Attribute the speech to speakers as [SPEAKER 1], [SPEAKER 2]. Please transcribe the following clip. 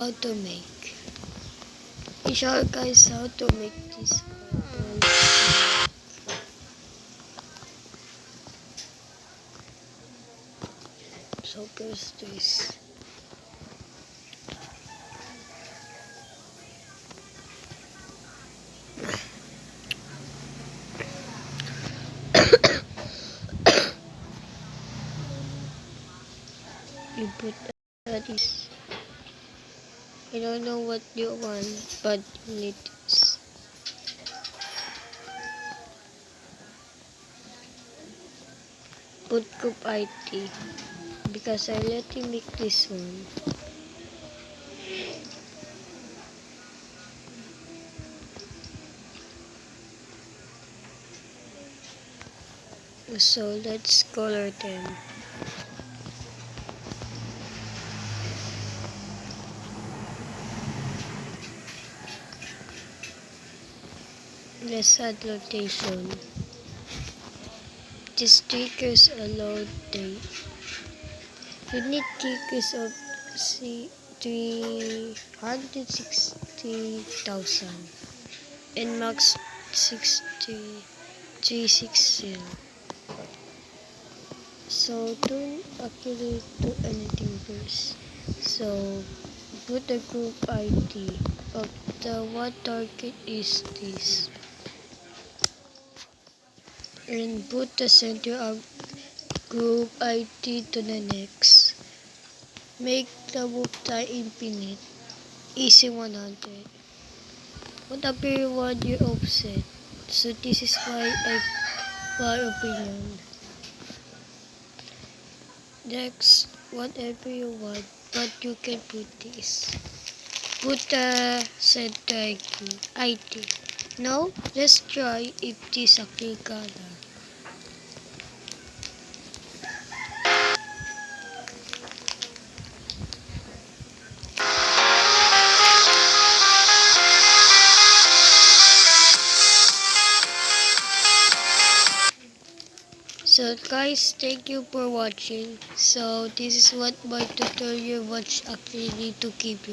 [SPEAKER 1] How to make. I show you guys how to make this one. So first this. You put this. I don't know what you want, but you need this. Put group IT because I let you make this one. So let's color them. Let's add rotation. The stickers allowed date. You need stickers of 360,000 and max 360. So don't accurate to anything first. So put the group ID of the what target is this. And put the center of group ID to the next. Make the move time infinite. Easy 100. Whatever you want your offset. So this is my opinion. Next, whatever you want, but you can put this. Put the center ID. Now, let's try if this is a clear color. So guys, thank you for watching. So this is what my tutorial watch actually need to give you.